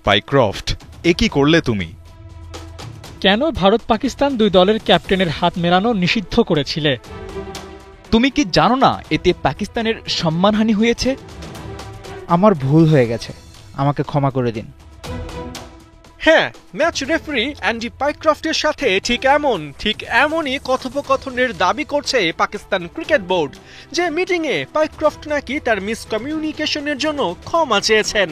Pycroft, এ কি করলে তুমি? কেন ভারত পাকিস্তান দুই দলের ক্যাপ্টেনের হাত মেলানো নিষিদ্ধ করেছিলে? তুমি কি জানো না এতে পাকিস্তানের সম্মানহানি হয়েছে? আমার ভুল হয়ে গেছে, আমাকে ক্ষমা করে দিন। হ্যাঁ, ম্যাচ রেফারি অ্যান্ডি পাইক্রফটের সাথে ঠিক এমনই কথোপকথনের দাবি করছে পাকিস্তান ক্রিকেট বোর্ড, যে মিটিংয়ে পাইক্রফট নাকি তার মিসকমিউনিকেশনের জন্য ক্ষমা চেয়েছেন।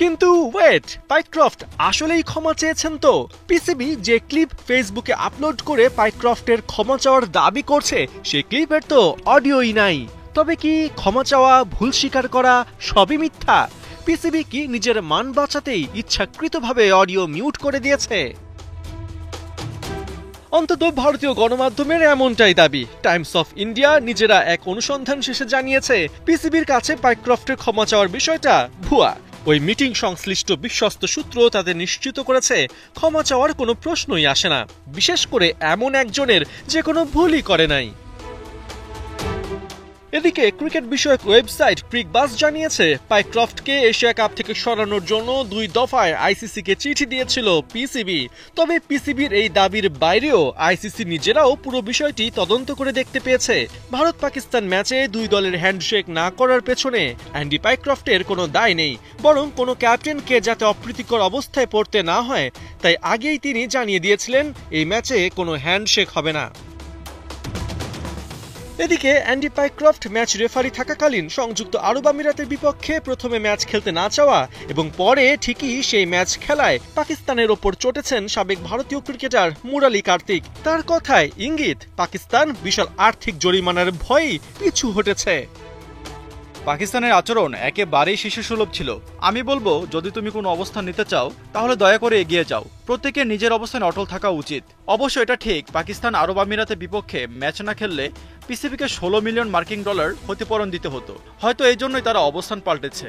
কিন্তু ওয়েট, পাইক্রফট আসলেই ক্ষমা চেয়েছেন তো? পিসিবি যে ক্লিপ ফেসবুকে আপলোড করে পাইক্রফটের ক্ষমা চাওয়ার দাবি করছে, সেই ক্লিপের তো অডিওই নাই। তবে কি ক্ষমা চাওয়া, ভুল স্বীকার করা সবই মিথ্যা? পিসিবি কি নিজের মান বাঁচাতেই ইচ্ছাকৃতভাবে অডিও মিউট করে দিয়েছে? অন্তত ভারতীয় গণমাধ্যমের এমনটাই দাবি। টাইমস অফ ইন্ডিয়া নিজেরা এক অনুসন্ধান শেষে জানিয়েছে, পিসিবির কাছে পাইক্রফটের ক্ষমা চাওয়ার বিষয়টা ভুয়া। ওই মিটিং সংশ্লিষ্ট বিশ্বস্ত সূত্র তাদের নিশ্চিত করেছে, ক্ষমা চাওয়ার কোনো প্রশ্নই আসে না, বিশেষ করে এমন একজনের যে কোনো ভুলই করে নাই। এদিকে ক্রিকেট বিষয়ক ওয়েবসাইট ক্রিকবাজ জানিয়েছে, পাইক্রফটকে এশিয়া কাপ থেকে সরানোর জন্য 2 দফায় আইসিসিকে চিঠি দিয়েছিল পিসিবি। তবে পিসিবির এই দাবির বাইরেও আইসিসি নিজেরাও পুরো বিষয়টি তদন্ত করে দেখতে পেয়েছে। ভারত পাকিস্তান ম্যাচে 2 দলের হ্যান্ডশেক না করার পেছনে অ্যান্ডি পাইক্রফটের কোনো দায় নেই, বরং কোনো ক্যাপ্টেনকে যাতে অপ্রীতিকর অবস্থায় পড়তে না হয়, তাই আগেই তিনি জানিয়ে দিয়েছিলেন এই ম্যাচে কোনো হ্যান্ডশেক হবে না। এদিকে অ্যান্ডি পাইক্রফট ম্যাচ রেফারি থাকাকালীন সংযুক্ত আরব আমিরাতের বিপক্ষে প্রথমে ম্যাচ খেলতে না চাওয়া এবং পরে ঠিকই সেই ম্যাচ খেলায় পাকিস্তানের ওপর চটেছেন সাবেক ভারতীয় ক্রিকেটার মুরালি কার্তিক। তার কথায় ইঙ্গিত, পাকিস্তান বিশাল আর্থিক জরিমানার ভয়েই পিছু হটেছে। পাকিস্তানের আচরণ একেবারেই শিশুসুলভ ছিল। আমি বলবো, যদি তুমি কোনো অবস্থান নিতে চাও তাহলে দয়া করে এগিয়ে যাও। প্রত্যেকের নিজের অবস্থানে অটল থাকা উচিত। অবশ্য এটা ঠিক, পাকিস্তান আরব আমিরাতের বিপক্ষে ম্যাচ না খেললে পিসিবিকে $16 মিলিয়ন ক্ষতিপূরণ দিতে হতো। হয়তো এই জন্যই তারা অবস্থান পাল্টেছে।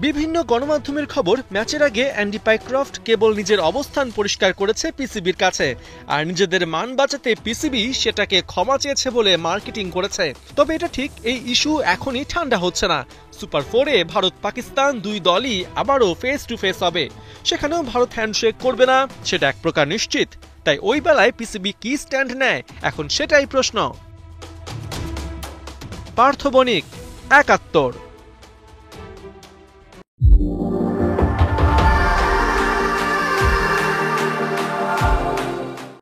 বিভিন্ন গণমাধ্যমের খবর, ম্যাচের আগে অ্যান্ডি পাইক্রফট কেবল নিজের অবস্থান পরিষ্কার করেছে পিসিবির কাছে, আর নিজেদের মান বাঁচাতে পিসিবি সেটাকে ক্ষমা চেয়েছে বলে মার্কেটিং করেছে। তবে এটা ঠিক, এই ইস্যু এখনই ঠান্ডা হচ্ছে না। সুপার 4-এ ভারত পাকিস্তান 2 দলই আবারও ফেস টু ফেস হবে। সেখানেও ভারত হ্যান্ডশেক করবে না, সেটা এক প্রকার নিশ্চিত। তাই ওই বেলায় পিসিবি কি স্ট্যান্ড নেয়, এখন সেটাই প্রশ্ন। পার্থ বণিক, ৭১।